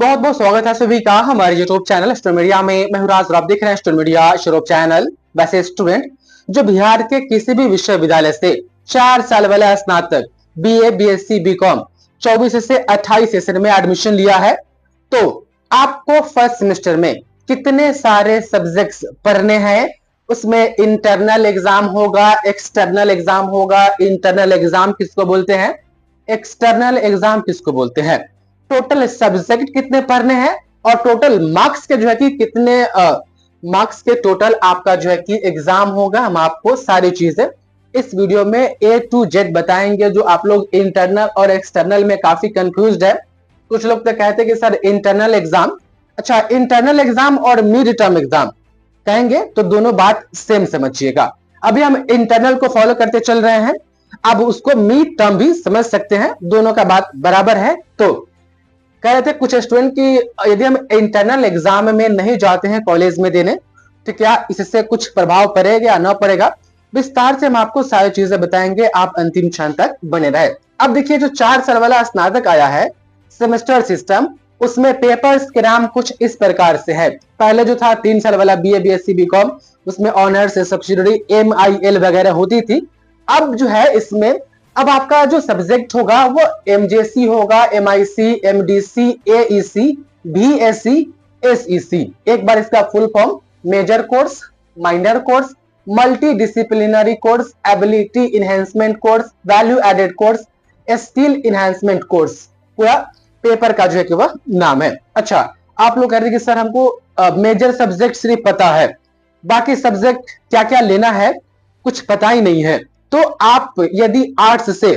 बहुत बहुत स्वागत है सभी का हमारे यूट्यूब चैनल स्टूडेंट मीडिया में। मैं हूं राज, आप देख रहे हैं स्टूडेंट मीडिया यूट्यूब चैनल। वैसे स्टूडेंट जो बिहार के किसी भी विश्वविद्यालय से 4 साल वाला स्नातक बीए, बीएससी, बीकॉम 24 से 28 सेशन में एडमिशन लिया है, तो आपको फर्स्ट सेमेस्टर में कितने सारे सब्जेक्ट्स पढ़ने हैं। उसमें इंटरनल एग्जाम होगा, एक्सटर्नल एग्जाम होगा। इंटरनल एग्जाम किसको बोलते हैं, एक्सटर्नल एग्जाम किसको बोलते हैं, टोटल सब्जेक्ट कितने पढ़ने हैं और टोटल मार्क्स के जो है कि कितने मार्क्स के टोटल आपका जो है कि एग्जाम होगा। हम आपको सारी चीजें इस वीडियो में ए टू जेड बताएंगे। जो आप लोग इंटरनल और एक्सटर्नल में काफी कंफ्यूज्ड है, कुछ लोग तो कहते हैं कि सर इंटरनल एग्जाम, अच्छा इंटरनल एग्जाम और मिड टर्म एग्जाम कहेंगे तो दोनों बात सेम समझिएगा। अभी हम इंटरनल को फॉलो करते चल रहे हैं, अब उसको मिड टर्म भी समझ सकते हैं, दोनों का बात बराबर है। तो कह रहे थे कुछ स्टूडेंट की यदि हम इंटरनल एग्जाम में नहीं जाते हैं कॉलेज में देने, तो क्या इससे कुछ प्रभाव पड़ेगा या ना पड़ेगा, विस्तार से हम आपको सारी चीजें बताएंगे। आप अंतिम क्षण तक बने रहे। अब देखिए जो 4 साल वाला स्नातक आया है सेमेस्टर सिस्टम, उसमें पेपर्स के नाम कुछ इस प्रकार से है। पहले जो था 3 साल वाला बीए, बीएससी, बीकॉम, उसमें ऑनर्स, सब्सिडियरी, MIL वगैरह होती थी। अब जो है इसमें अब आपका जो सब्जेक्ट होगा वो MJC होगा, MIC, MDC, AEC, BSc, SEC। एक बार इसका full form major course, minor course, multidisciplinary course, ability enhancement course, value added course, skill enhancement course, पूरा पेपर का जो है कि वह नाम है। अच्छा, आप लोग कह रहे हैं कि सर हमको मेजर सब्जेक्ट सिर्फ पता है, बाकी सब्जेक्ट क्या क्या लेना है कुछ पता ही नहीं है। तो आप यदि आर्ट्स से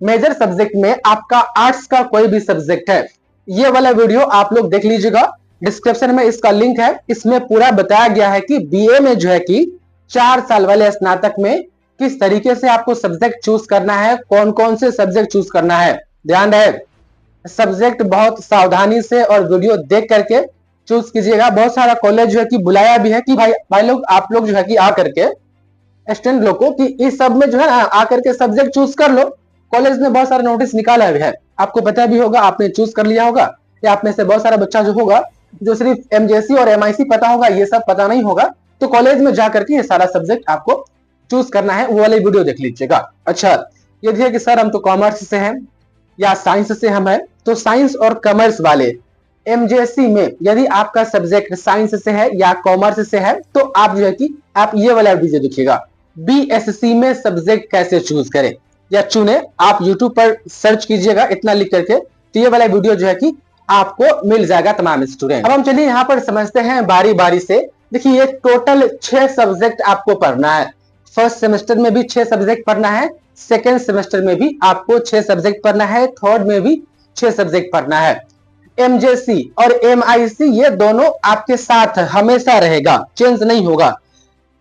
मेजर सब्जेक्ट में आपका आर्ट्स का कोई भी सब्जेक्ट है, ये वाला वीडियो आप लोग देख लीजिएगा, डिस्क्रिप्शन में इसका लिंक है। इसमें पूरा बताया गया है कि बीए में जो है कि 4 साल वाले स्नातक में किस तरीके से आपको सब्जेक्ट चूज करना है, कौन कौन से सब्जेक्ट चूज करना है। ध्यान रहे, सब्जेक्ट बहुत सावधानी से और वीडियो देख करके चूज कीजिएगा। बहुत सारा कॉलेज जो है कि बुलाया भी है कि भाई लोग आप लोग जो है कि आ करके स्टूडेंट लोग को कि इस सब में जो है ना आकर के सब्जेक्ट चूज कर लो। कॉलेज ने बहुत सारा नोटिस निकाला भी है, आपको पता भी होगा, आपने चूज कर लिया होगा, या आप में से बहुत सारा बच्चा जो होगा जो सिर्फ MJC और MIC पता होगा, ये सब पता नहीं होगा, तो कॉलेज में जाकर के ये सारा सब्जेक्ट आपको चूज करना है। वो वाली वीडियो देख लीजिएगा। अच्छा, यदि है कि सर हम तो कॉमर्स से हैं या साइंस से हम है, तो साइंस और कॉमर्स वाले MJC में यदि आपका सब्जेक्ट साइंस से है या कॉमर्स से है, तो आप जो है कि आप ये वाला वीडियो देखिएगा, BSc में सब्जेक्ट कैसे चूज करें या चुने। आप YouTube पर सर्च कीजिएगा इतना लिख करके, तो ये वाला वीडियो जो है कि आपको मिल जाएगा तमाम स्टूडेंट। अब हम चलिए यहाँ पर समझते हैं बारी बारी से। देखिए टोटल 6 सब्जेक्ट आपको पढ़ना है। फर्स्ट सेमेस्टर में भी 6 सब्जेक्ट पढ़ना है, सेकेंड सेमेस्टर में भी आपको 6 सब्जेक्ट पढ़ना है, थर्ड में भी 6 सब्जेक्ट पढ़ना है। MJC और MIC ये दोनों आपके साथ हमेशा रहेगा, चेंज नहीं होगा।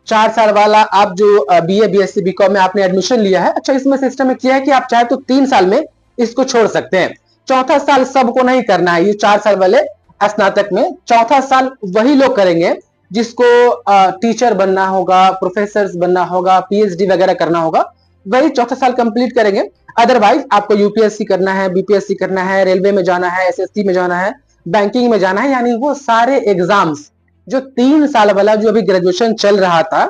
4 साल वाला आप जो BA, BSc, BCom में आपने एडमिशन लिया है, अच्छा इसमें सिस्टम में किया है कि आप चाहे तो 3 साल में इसको छोड़ सकते हैं। चौथा साल सबको नहीं करना है। ये 4 साल वाले स्नातक में चौथा साल वही लोग करेंगे जिसको टीचर बनना होगा, प्रोफेसर बनना होगा, PhD वगैरह करना होगा, वही चौथा साल कंप्लीट करेंगे। अदरवाइज आपको UPSC करना है, BPSC करना है, रेलवे में जाना है, SSC में जाना है, बैंकिंग में जाना है, यानी वो सारे एग्जाम्स जो 3 साल वाला जो अभी ग्रेजुएशन चल रहा था,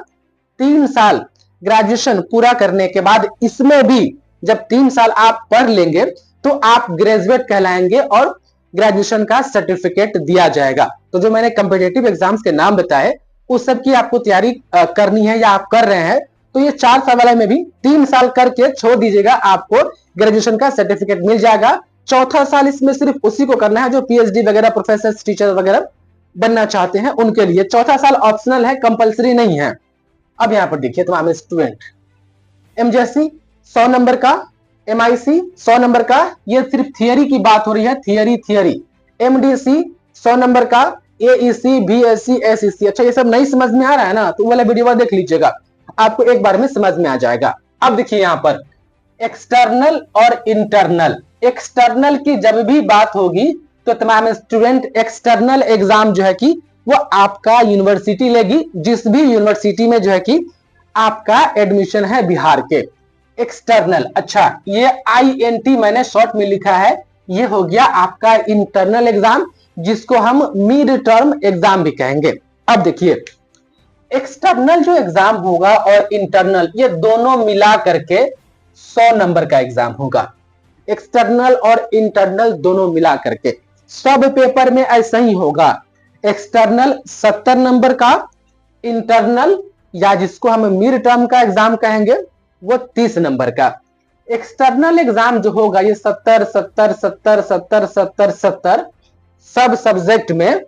3 साल ग्रेजुएशन पूरा करने के बाद इसमें भी जब 3 साल आप पढ़ लेंगे तो आप ग्रेजुएट कहलाएंगे और ग्रेजुएशन का सर्टिफिकेट दिया जाएगा। तो जो मैंने कॉम्पिटिटिव एग्जाम्स के नाम बताए उस सब की आपको तैयारी करनी है या आप कर रहे हैं, तो ये 4 साल वाले में भी 3 साल करके छोड़ दीजिएगा, आपको ग्रेजुएशन का सर्टिफिकेट मिल जाएगा। चौथा साल इसमें सिर्फ उसी को करना है जो PhD वगैरह, प्रोफेसर, टीचर वगैरह बनना चाहते हैं उनके लिए। चौथा साल ऑप्शनल है, कंपलसरी नहीं है। अब यहां पर देखिए तमाम स्टूडेंट, MJC 100 नंबर का, MIC 100 नंबर का, ये सिर्फ थियरी की बात हो रही है, थियरी। MDC 100 नंबर का, AEC, BSc, SEC। अच्छा ये सब नहीं समझ में आ रहा है ना, तो वाला वीडियो देख लीजिएगा, आपको एक बार में समझ में आ जाएगा। अब देखिए यहां पर एक्सटर्नल और इंटरनल। एक्सटर्नल की जब भी बात होगी तो तमाम स्टूडेंट एक्सटर्नल एग्जाम जो है कि वो आपका यूनिवर्सिटी लेगी, जिस भी यूनिवर्सिटी में जो है कि आपका एडमिशन है बिहार के। एक्सटर्नल, अच्छा ये INT मैंने शॉर्ट में लिखा है, ये हो गया आपका इंटरनल एग्जाम। जिसको हम मिड टर्म एग्जाम भी कहेंगे। अब देखिए, एक्सटर्नल जो एग्जाम होगा और इंटरनल, ये दोनों मिला करके 100 नंबर का एग्जाम होगा। एक्सटर्नल और इंटरनल दोनों मिला करके सब पेपर में ऐसा ही होगा। एक्सटर्नल 70 नंबर का, इंटरनल या जिसको हम मिड टर्म का एग्जाम कहेंगे वो 30 नंबर का। एक्सटर्नल एग्जाम जो होगा ये 70 70 70 70 70 70 सब सब्जेक्ट में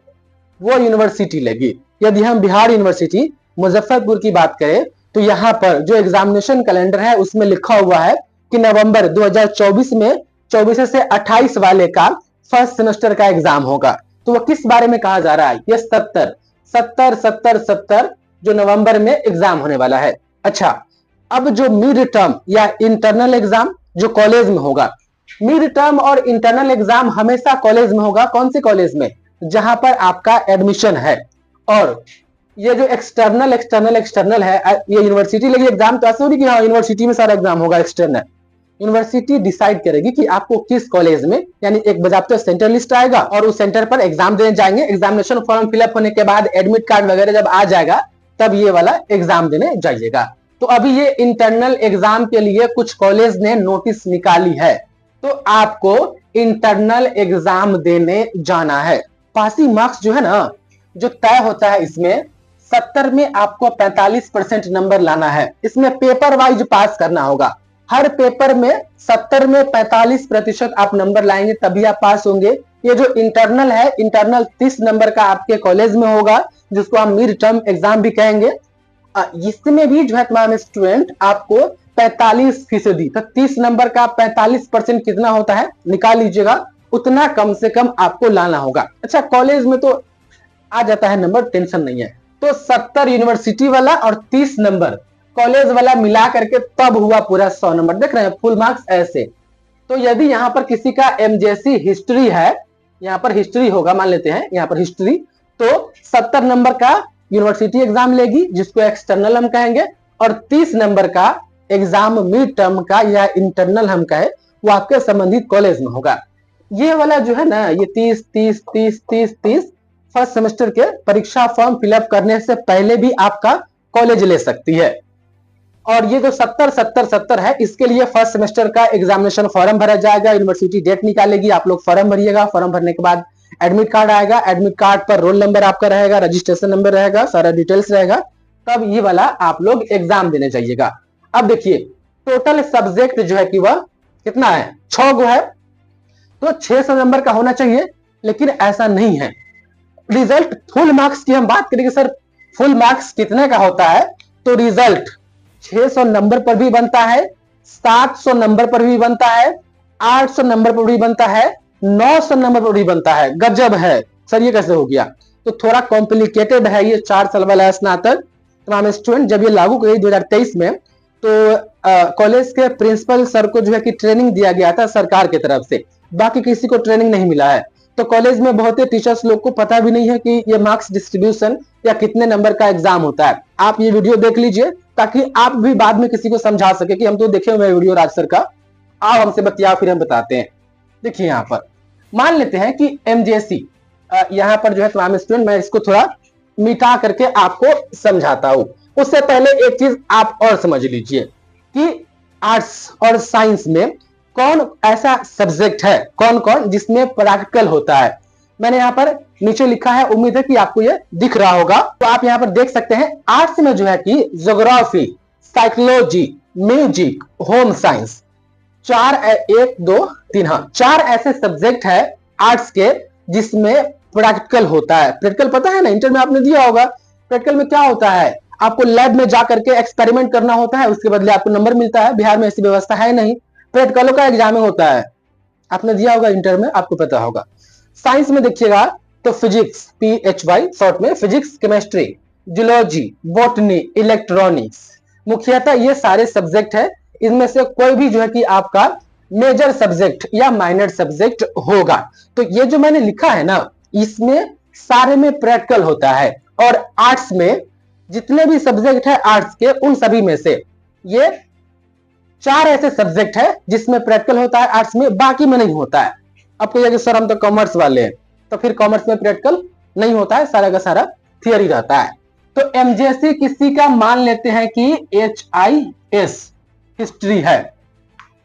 वो यूनिवर्सिटी लेगी। यदि हम बिहार यूनिवर्सिटी मुजफ्फरपुर की बात करें तो यहां पर जो एग्जामिनेशन कैलेंडर है उसमें लिखा हुआ है कि नवंबर 2024 में 24 से 28 वाले का फर्स्ट सेमेस्टर का एग्जाम होगा। तो वो किस बारे में कहा जा रहा है? ये 70 70 70 70 जो नवंबर में एग्जाम होने वाला है। अच्छा, अब जो मिड टर्म या इंटरनल एग्जाम जो कॉलेज में होगा, मिड टर्म और इंटरनल एग्जाम हमेशा कॉलेज में होगा। कौन से कॉलेज में? जहां पर आपका एडमिशन है। और ये जो एक्सटर्नल है, ये यूनिवर्सिटी लेगी एग्जाम। तो ऐसा नहीं कि हाँ यूनिवर्सिटी में सारा एग्जाम होगा एक्सटर्नल। यूनिवर्सिटी डिसाइड करेगी कि आपको किस कॉलेज में, यानी एक बजाते सेंटर लिस्ट आएगा और उस सेंटर पर एग्जाम देने जाएंगे। एग्जामिनेशन फॉर्म फिलअप होने के बाद एडमिट कार्ड वगैरह जब आ जाएगा तब ये वाला एग्जाम देने जाइएगा। तो अभी ये इंटरनल एग्जाम के लिए कुछ कॉलेज ने नोटिस निकाली है, तो आपको इंटरनल एग्जाम देने जाना है। पासिंग मार्क्स जो है ना, जो तय होता है इसमें 70 में आपको 45% नंबर लाना है। इसमें पेपर वाइज पास करना होगा। हर पेपर में 70 में 45% आप नंबर लाएंगे तभी आप पास होंगे। ये जो इंटरनल है, इंटरनल 30 नंबर का आपके कॉलेज में होगा, जिसको हम मिड टर्म एग्जाम भी कहेंगे। इसमें भी जो है तमाम स्टूडेंट आपको 45%, तो 30 नंबर का 45% कितना होता है निकाल लीजिएगा, उतना कम से कम आपको लाना होगा। अच्छा, कॉलेज में तो आ जाता है नंबर, टेंशन नहीं है। तो 70 यूनिवर्सिटी वाला और 30 नंबर कॉलेज वाला मिला करके तब हुआ पूरा 100 नंबर। देख रहे हैं फुल मार्क्स ऐसे। तो यदि यहां पर किसी का एमजेसी हिस्ट्री है, यहां पर हिस्ट्री होगा, मान लेते हैं यहां पर हिस्ट्री, तो 70 नंबर का यूनिवर्सिटी एग्जाम लेगी जिसको एक्सटर्नल हम कहेंगे, और 30 नंबर का एग्जाम मिड टर्म का या इंटरनल हम कहे वो आपके संबंधित कॉलेज में होगा। ये वाला जो है ना, ये 30 30 30 30 30 फर्स्ट सेमेस्टर के परीक्षा फॉर्म फिलअप करने से पहले भी आपका कॉलेज ले सकती है। और ये जो 70 70 70 है, इसके लिए फर्स्ट सेमेस्टर का एग्जामिनेशन फॉर्म भरा जाएगा। यूनिवर्सिटी डेट निकालेगी, आप लोग फॉर्म भरिएगा। फॉर्म भरने के बाद एडमिट कार्ड आएगा। एडमिट कार्ड पर रोल नंबर आपका रहेगा, रजिस्ट्रेशन नंबर रहेगा, सारा डिटेल्स रहेगा। तब ये वाला आप लोग एग्जाम देने जाइएगा। अब देखिए, टोटल सब्जेक्ट जो है कि वह कितना है, 6 गो है। तो 600 नंबर का होना चाहिए, लेकिन ऐसा नहीं है। रिजल्ट फुल मार्क्स की हम बात करेंगे, सर फुल मार्क्स कितने का होता है, तो रिजल्ट 600 नंबर पर भी बनता है, 700 नंबर पर भी बनता है, 800 नंबर पर भी बनता है, 900 नंबर पर भी बनता है। गजब है सर, ये कैसे हो गया? तो थोड़ा कॉम्प्लिकेटेड है ये 4 साल वाला स्नातक। तमाम स्टूडेंट जब ये लागू करी 2023 में, तो कॉलेज के प्रिंसिपल सर को जो है कि ट्रेनिंग दिया गया था सरकार की तरफ से, बाकी किसी को ट्रेनिंग नहीं मिला है। तो कॉलेज में बहुत ही टीचर्स लोग को पता भी नहीं है कि ये मार्क्स डिस्ट्रीब्यूशन या कितने नंबर का एग्जाम होता है। आप ये वीडियो देख लीजिए ताकि आप भी बाद में किसी को समझा सके कि हम तो देखे हुए वीडियो राज सर का, आप हमसे बतिया फिर हम बताते हैं। देखिए यहाँ पर मान लेते हैं कि एमजेसी, यहाँ पर जो है तमाम स्टूडेंट, मैं इसको थोड़ा मिटा करके आपको समझाता हूं। उससे पहले एक चीज आप और समझ लीजिए कि आर्ट्स और साइंस में कौन ऐसा सब्जेक्ट है, कौन कौन जिसमें प्रैक्टिकल होता है। मैंने यहाँ पर नीचे लिखा है, उम्मीद है कि आपको ये दिख रहा होगा। तो आप यहाँ पर देख सकते हैं आर्ट्स में जो है कि geography, psychology, music, home science, 1 2 3, हाँ 4 ऐसे सब्जेक्ट है आर्ट्स के जिसमें प्रैक्टिकल होता है। प्रैक्टिकल पता है ना, इंटर में आपने दिया होगा। प्रैक्टिकल में क्या होता है, आपको लैब में जाकर के एक्सपेरिमेंट करना होता है, उसके बदले आपको नंबर मिलता है। बिहार में ऐसी व्यवस्था है नहीं, प्रैक्टिकलों का एग्जाम होता है। आपने दिया होगा इंटर में, आपको पता होगा। साइंस में देखिएगा तो फिजिक्स, PHY शॉर्ट में, physics, chemistry, zoology, botany, electronics, मुख्यतः ये सारे सब्जेक्ट है। इनमें से कोई भी जो है कि आपका मेजर सब्जेक्ट या माइनर सब्जेक्ट होगा। तो ये जो मैंने लिखा है ना, इसमें सारे में प्रैक्टिकल होता है। और आर्ट्स में जितने भी सब्जेक्ट है आर्ट्स के, उन सभी में से ये 4 ऐसे सब्जेक्ट है जिसमें प्रैक्टिकल होता है आर्ट्स में, बाकी में नहीं होता है। आपको ये कि सर हम तो कॉमर्स वाले हैं, तो फिर कॉमर्स में प्रैक्टिकल नहीं होता है, सारा का सारा थियरी रहता है। तो एमजेसी किसी का मान लेते हैं कि HIS हिस्ट्री है।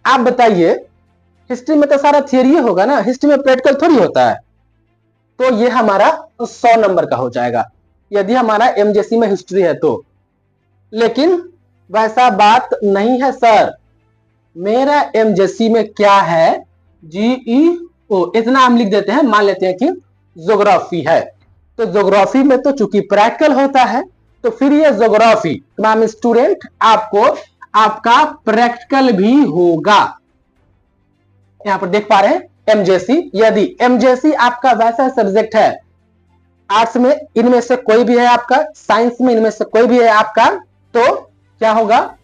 आप बताइए, हिस्ट्री में तो सारा थियरी होगा ना, हिस्ट्री में प्रैक्टिकल थोड़ी होता है। तो ये हमारा 100 नंबर का हो जाएगा यदि हमारा एमजेसी में हिस्ट्री है तो। लेकिन वैसा बात नहीं है सर, मेरा एमजेसी में क्या है, GEO इतना हम लिख देते हैं, मान लेते हैं कि ज्योग्राफी है। तो ज्योग्राफी में तो चूंकि प्रैक्टिकल होता है, तो फिर ये ज्योग्राफी तमाम स्टूडेंट आपको आपका प्रैक्टिकल भी होगा। यहां पर देख पा रहे हैं एमजेसी, यदि एमजेसी आपका वैसा सब्जेक्ट है, आर्ट्स में इनमें से कोई भी है आपका, साइंस में इनमें से कोई भी है आपका, तो क्या होगा,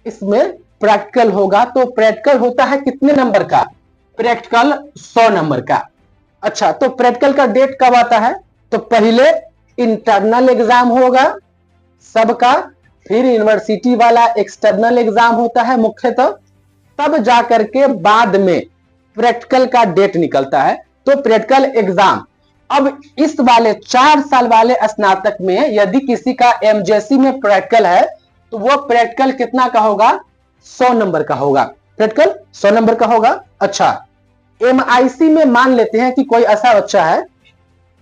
इसमें प्रैक्टिकल होगा। तो प्रैक्टिकल होता है कितने नंबर का, प्रैक्टिकल 100 नंबर का। अच्छा, तो प्रैक्टिकल का डेट कब आता है, तो पहले इंटरनल एग्जाम होगा सबका, फिर यूनिवर्सिटी वाला एक्सटर्नल एग्जाम होता है मुख्यतः, तब जाकर के बाद में प्रैक्टिकल का डेट निकलता है। तो प्रैक्टिकल एग्जाम अब इस वाले 4 साल वाले स्नातक में यदि किसी का एमजेसी में प्रैक्टिकल है, तो वो प्रैक्टिकल कितना का होगा, 100 नंबर का होगा, प्रैक्टिकल 100 नंबर का होगा। अच्छा, MIC में मान लेते हैं कि कोई ऐसा बच्चा है,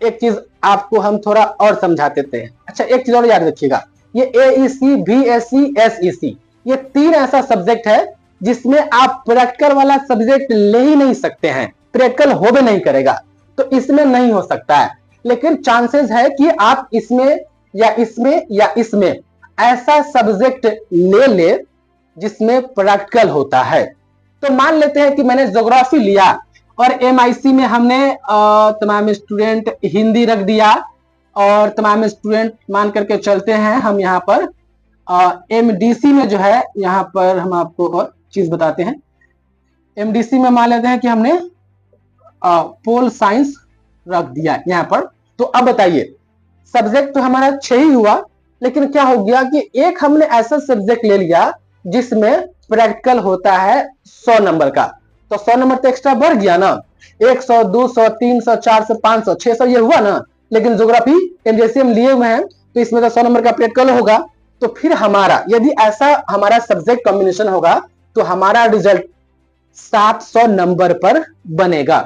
एक चीज आपको हम थोड़ा और समझा देते हैं। अच्छा, एक चीज और याद रखिएगा, ये AEC, BSc, SEC ये 3 ऐसा सब्जेक्ट है जिसमें आप प्रैक्टिकल वाला सब्जेक्ट ले ही नहीं सकते हैं, प्रैक्टिकल हो भी नहीं करेगा, तो इसमें नहीं हो सकता है। लेकिन चांसेस है कि आप इसमें या इसमें या इसमें ऐसा सब्जेक्ट ले ले जिसमें प्रैक्टिकल होता है। तो मान लेते हैं कि मैंने ज्योग्राफी लिया और MIC में हमने तमाम स्टूडेंट हिंदी रख दिया, और तमाम स्टूडेंट मान करके चलते हैं हम यहाँ पर MDC में जो है, यहाँ पर हम आपको और चीज बताते हैं। MDC में मान लेते हैं कि हमने पोल साइंस रख दिया यहाँ पर। तो अब बताइए, सब्जेक्ट तो हमारा 6 ही हुआ, लेकिन क्या हो गया कि एक हमने ऐसा सब्जेक्ट ले लिया जिसमें प्रैक्टिकल होता है 100 नंबर का, तो 100 नंबर तो एक्स्ट्रा बढ़ गया ना, 100, 200, 300, 400, 500, 600 ये हुआ ना। लेकिन ज्योग्राफी एमजेसी हम लिए हुए हैं, तो इसमें तो 100 नंबर का प्रैक्टिकल होगा। तो फिर हमारा यदि ऐसा हमारा सब्जेक्ट कॉम्बिनेशन होगा, तो हमारा रिजल्ट 700 नंबर पर बनेगा,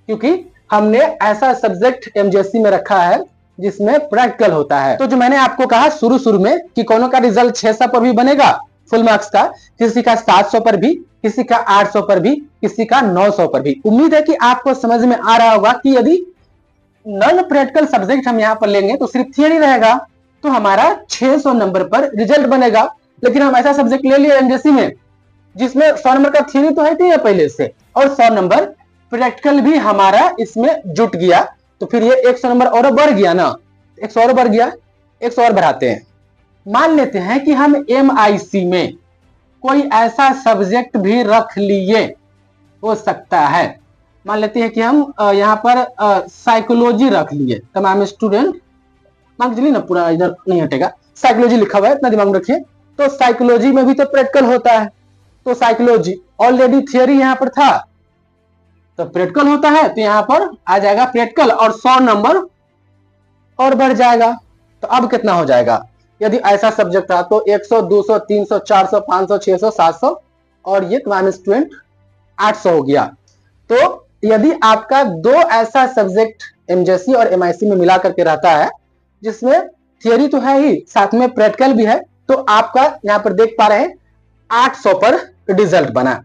क्योंकि हमने ऐसा सब्जेक्ट एमजेसी में रखा है जिसमें प्रैक्टिकल होता है। तो जो मैंने आपको कहा शुरू में कि कोनो का रिजल्ट 600 पर भी बनेगा फुल मार्क्स का, किसी का 700 पर भी, किसी का 800 पर भी, किसी का 900 पर भी। उम्मीद है कि आपको समझ में आ रहा होगा कि यदि नॉन प्रैक्टिकल सब्जेक्ट हम यहाँ पर लेंगे तो सिर्फ थियरी रहेगा, तो हमारा 600 नंबर पर रिजल्ट बनेगा। लेकिन हम ऐसा सब्जेक्ट ले लिए एमजेसी में जिसमें 100 नंबर का थियरी तो है ही पहले से, और 100 नंबर प्रैक्टिकल भी हमारा इसमें जुट गया, तो फिर ये 100 नंबर और बढ़ गया ना, 100 और बढ़ गया, 100 और बढ़ाते हैं। मान लेते हैं कि हम MIC में कोई ऐसा सब्जेक्ट भी रख लिए, हो सकता है, मान लेते हैं कि हम यहाँ पर साइकोलॉजी रख लिए, तमाम स्टूडेंट मान चलिए ना, पूरा इधर नहीं हटेगा, साइकोलॉजी लिखा हुआ है, इतना दिमाग में रखिए। तो साइकोलॉजी में भी तो प्रैक्टिकल होता है, तो साइकोलॉजी ऑलरेडी थियरी यहाँ पर था, तो प्रैक्टिकल होता है, तो यहाँ पर आ जाएगा प्रैक्टिकल और 100 नंबर और बढ़ जाएगा। तो अब कितना हो जाएगा, यदि ऐसा सब्जेक्ट था तो 100, 200, 300, 400, 500, 600, 700 और ये तमाम स्टूडेंट 800 हो गया। तो यदि आपका 2 ऐसा सब्जेक्ट एमजेसी और MIC में मिला करके रहता है जिसमें थियरी तो है ही, साथ में प्रैक्टिकल भी है, तो आपका यहाँ पर देख पा रहे हैं 800 पर रिजल्ट बना।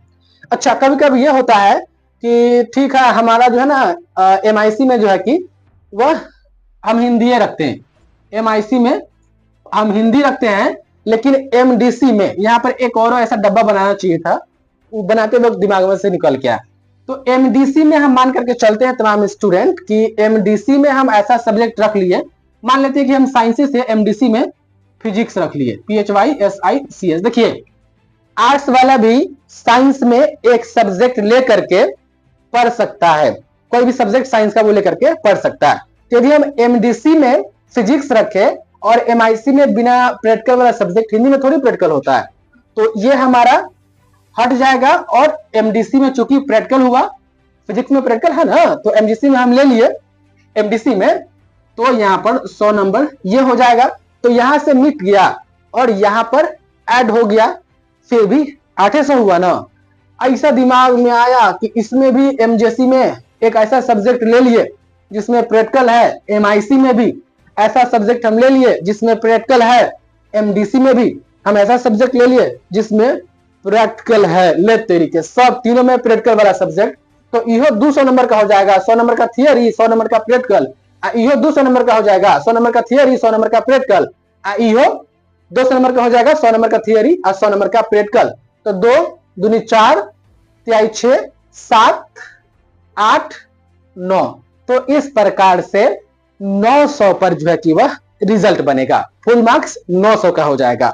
अच्छा, कभी कभी ये होता है कि ठीक है, हमारा जो है ना MIC में जो है कि वह हम हिंदी रखते हैं, MIC में हम हिंदी रखते हैं, लेकिन MDC में यहाँ पर एक और ऐसा डब्बा बनाना चाहिए था, वो बनाते वक्त दिमाग में से निकल गया। तो MDC में हम मान करके चलते हैं तमाम स्टूडेंट कि MDC में हम ऐसा सब्जेक्ट रख लिए, मान लेते हैं कि हम साइंस से MDC में फिजिक्स रख लिए, PHYSICS। देखिए, आर्ट्स वाला भी साइंस में एक सब्जेक्ट लेकर के पढ़ सकता है, कोई भी सब्जेक्ट साइंस का वो लेकर के पढ़ सकता है। तो यदि हम MDC में फिजिक्स रखे और MIC में बिना प्रैक्टिकल वाला सब्जेक्ट, हिंदी में थोड़ी प्रैक्टिकल होता है, तो ये हमारा हट जाएगा। और MDC में चूंकि प्रैक्टिकल हुआ, फिजिक्स में प्रैक्टिकल है ना, तो MDC में हम ले लिए, एमडीसी में, तो यहाँ पर 100 नंबर ये हो जाएगा। तो यहां से मिट गया और यहां पर ऐड हो गया, फिर भी 800 हुआ ना। ऐसा दिमाग में आया कि इसमें भी एमजेसी में एक ऐसा सब्जेक्ट ले लिए जिसमें प्रैक्टिकल है, एमआईसी में भी ऐसा सब्जेक्ट हम ले लिए जिसमें प्रैक्टिकल है, एमडीसी में भी हम ऐसा सब्जेक्ट ले लिए जिसमें प्रैक्टिकल है। ले तरीके सब तीनों में प्रैक्टिकल वाला सब्जेक्ट, तो इहो 200 नंबर का हो जाएगा, 100 नंबर का थियरी, 100 नंबर का प्रैक्टिकल। इहो 200 नंबर का हो जाएगा, 100 नंबर का थियरी, 100 नंबर का प्रैक्टिकल। इहो 200 नंबर का हो जाएगा, 100 नंबर का थियरी और 100 नंबर का प्रैक्टिकल। तो 2 दूनी 4, 3 6, 7, 8, 9। तो इस प्रकार से 900 पर जो है कि वह रिजल्ट बनेगा, फुल मार्क्स 900 का हो जाएगा।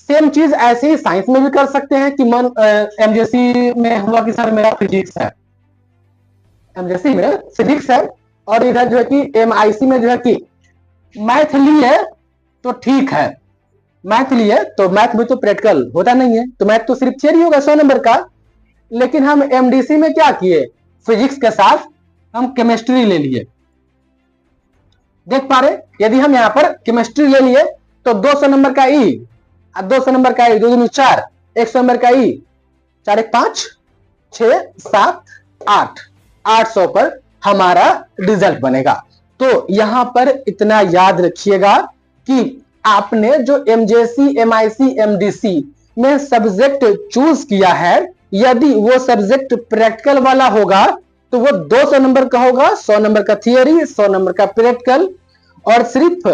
सेम चीज ऐसे ही साइंस में भी कर सकते हैं कि मन एमजेसी में हुआ कि सर मेरा फिजिक्स है, एमजेसी में फिजिक्स है और इधर जो है कि एमआईसी में जो है कि मैथ ली है, तो ठीक है मैथ ली है तो मैथ में तो प्रैक्टिकल होता नहीं है, तो मैथ तो सिर्फ थियरी होगा 100 नंबर का। लेकिन हम एमडीसी में क्या किए, फिजिक्स के साथ हम केमिस्ट्री ले लिए। देख पा रहे, यदि हम यहाँ पर केमिस्ट्री ले लिए तो 200 नंबर का ई, 200 नंबर का ई, 2 दूनी 4, 100 नंबर का ई, 4 1 5, 6 7 8, 800 पर हमारा रिजल्ट बनेगा। तो यहां पर इतना याद रखिएगा कि आपने जो एमजेसी, एमआईसी, एमडीसी में सब्जेक्ट चूज किया है, यदि वो सब्जेक्ट प्रैक्टिकल वाला होगा तो वो 200 नंबर का होगा, 100 नंबर का थियरी, 100 नंबर का प्रैक्टिकल। और सिर्फ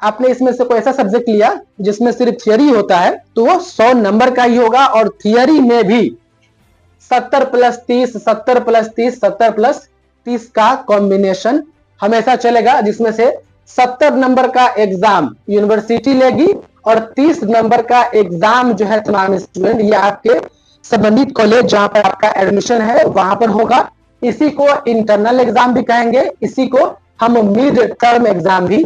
आपने इसमें से कोई ऐसा सब्जेक्ट लिया जिसमें सिर्फ थियरी होता है तो वो 100 नंबर का ही होगा। और थियरी में भी 70 + 30, 70 + 30, 70 + 30 का कॉम्बिनेशन हमेशा चलेगा, जिसमें से 70 नंबर का एग्जाम यूनिवर्सिटी लेगी और 30 नंबर का एग्जाम जो है तमाम स्टूडेंट ये आपके संबंधित कॉलेज जहां पर आपका एडमिशन है वहां पर होगा। इसी को इंटरनल एग्जाम भी कहेंगे, इसी को हम मिड टर्म एग्जाम भी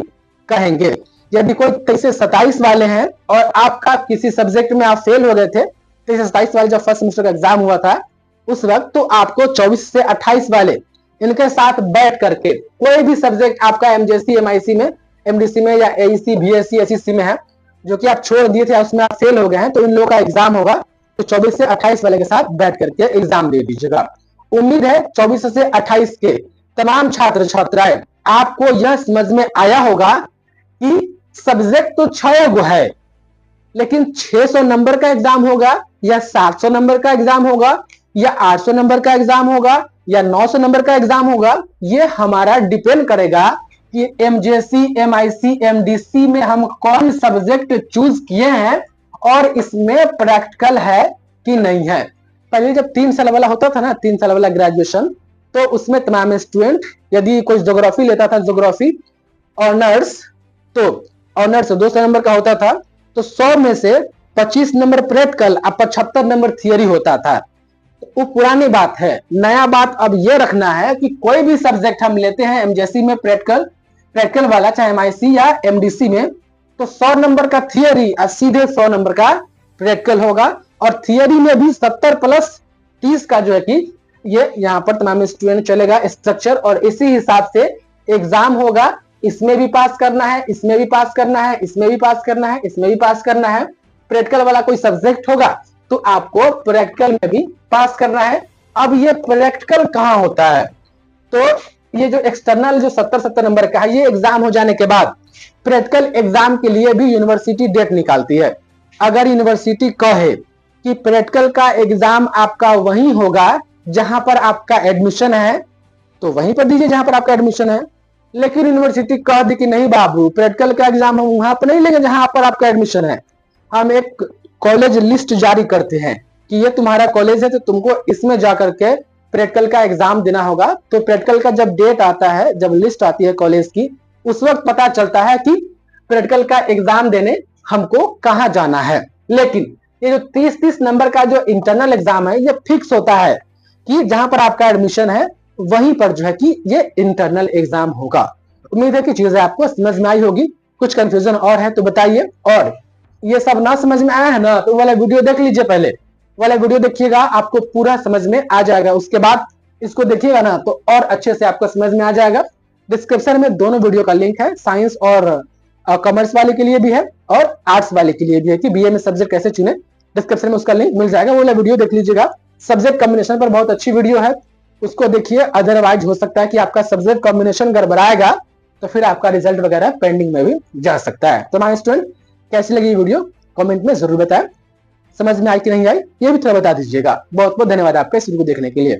कहेंगे। यदि कोई 23-27 वाले हैं और आपका किसी सब्जेक्ट में आप फेल हो गए थे, 23-27 वाले जब फर्स्ट सेमेस्टर का एग्जाम हुआ था उस वक्त, तो आपको 24 से 28 वाले इनके साथ बैठ करके कोई भी सब्जेक्ट आपका एमजेसी, एमआईसी में, एमडीसी में या एईसी, बीएससी, एसईसी में है जो कि आप छोड़ दिए थे उसमें आप फेल हो गए हैं, तो इन लोगों का एग्जाम होगा। तो 24 से 28 वाले के साथ बैठ करके एग्जाम दे दीजिएगा। उम्मीद है 24 से 28 के तमाम छात्र छात्राएं आपको यह समझ में आया होगा कि सब्जेक्ट तो 6 गो है, लेकिन 600 नंबर का एग्जाम होगा या 700 नंबर का एग्जाम होगा या 800 नंबर का एग्जाम होगा या 900 नंबर का एग्जाम होगा, ये हमारा डिपेंड करेगा कि एमजेसी, एमआईसी, एमडीसी में हम कौन सब्जेक्ट चूज किए हैं और इसमें प्रैक्टिकल है कि नहीं है। पहले जब 3 साल वाला होता था ना, 3 साल वाला ग्रेजुएशन, तो उसमें तमाम स्टूडेंट यदि कोई ज्योग्राफी लेता था, ज्योग्राफी ऑनर्स, तो ऑनर्स 200 नंबर का होता था, तो 100 में से 25 नंबर प्रैक्टिकल और 75 नंबर थियरी होता था। वो पुरानी बात है। नया बात अब ये रखना है कि कोई भी सब्जेक्ट हम लेते हैं एमजेसी में प्रैक्टिकल वाला, चाहे एमआईसी या एमडीसी में, तो 100 नंबर का थियरी और सीधे 100 नंबर का प्रैक्टिकल होगा। और थियरी में भी 70 + 30 का जो है कि ये यहाँ पर तमाम स्टूडेंट चलेगा स्ट्रक्चर, और इसी हिसाब से एग्जाम होगा। इसमें भी पास करना है, इसमें भी पास करना है, इसमें भी पास करना है, इसमें भी पास करना है। प्रैक्टिकल वाला कोई सब्जेक्ट होगा तो आपको प्रैक्टिकल में भी पास करना है। अब ये प्रैक्टिकल कहां होता है, तो ये जो एक्सटर्नल जो 70 नंबर का है, ये एग्जाम हो जाने के बाद प्रैक्टिकल एग्जाम के लिए भी यूनिवर्सिटी डेट निकालती है। अगर यूनिवर्सिटी कहे कि प्रैक्टिकल का एग्जाम आपका वहीं होगा जहां पर आपका एडमिशन है, तो वहीं पर दीजिए जहां पर आपका एडमिशन है। लेकिन यूनिवर्सिटी कह दी कि नहीं बाबू, प्रैक्टिकल का एग्जाम हम वहां पर नहीं लेंगे जहां पर आपका एडमिशन है, हम एक कॉलेज लिस्ट जारी करते हैं कि ये तुम्हारा कॉलेज है तो तुमको इसमें जाकर के प्रैक्टिकल का एग्जाम देना होगा। तो प्रैक्टिकल का जब डेट आता है, जब लिस्ट आती है कॉलेज की, उस वक्त पता चलता है कि प्रैक्टिकल का एग्जाम देने हमको कहां जाना है। लेकिन ये जो 30-30 नंबर का जो इंटरनल एग्जाम है, ये फिक्स होता है कि जहां पर आपका एडमिशन है वहीं पर जो है कि ये इंटरनल एग्जाम होगा। उम्मीद है कि चीजें आपको समझ में आई होगी। कुछ कंफ्यूजन और है तो बताइए, और ये सब ना समझ में आया है ना, तो वाला वीडियो देख लीजिए, पहले वाला वीडियो देखिएगा, आपको पूरा समझ में आ जाएगा। उसके बाद इसको देखिएगा ना तो और अच्छे से आपको समझ में आ जाएगा। डिस्क्रिप्शन में दोनों वीडियो का लिंक है, साइंस और कॉमर्स वाले के लिए भी है और आर्ट्स वाले के लिए भी है कि बीए में सब्जेक्ट कैसे चुने। डिस्क्रिप्शन में उसका लिंक मिल जाएगा, वो वाला वीडियो देख लीजिएगा। सब्जेक्ट कॉम्बिनेशन पर बहुत अच्छी वीडियो है, उसको देखिए। अदरवाइज हो सकता है कि आपका सब्जेक्ट कॉम्बिनेशन गड़बड़ाएगा तो फिर आपका रिजल्ट वगैरह पेंडिंग में भी जा सकता है। तो माय स्टूडेंट, कैसी लगी वीडियो कमेंट में जरूर बताएं। समझ में आई कि नहीं आई ये भी थोड़ा बता दीजिएगा। बहुत बहुत धन्यवाद आपका इस वीडियो को देखने के लिए।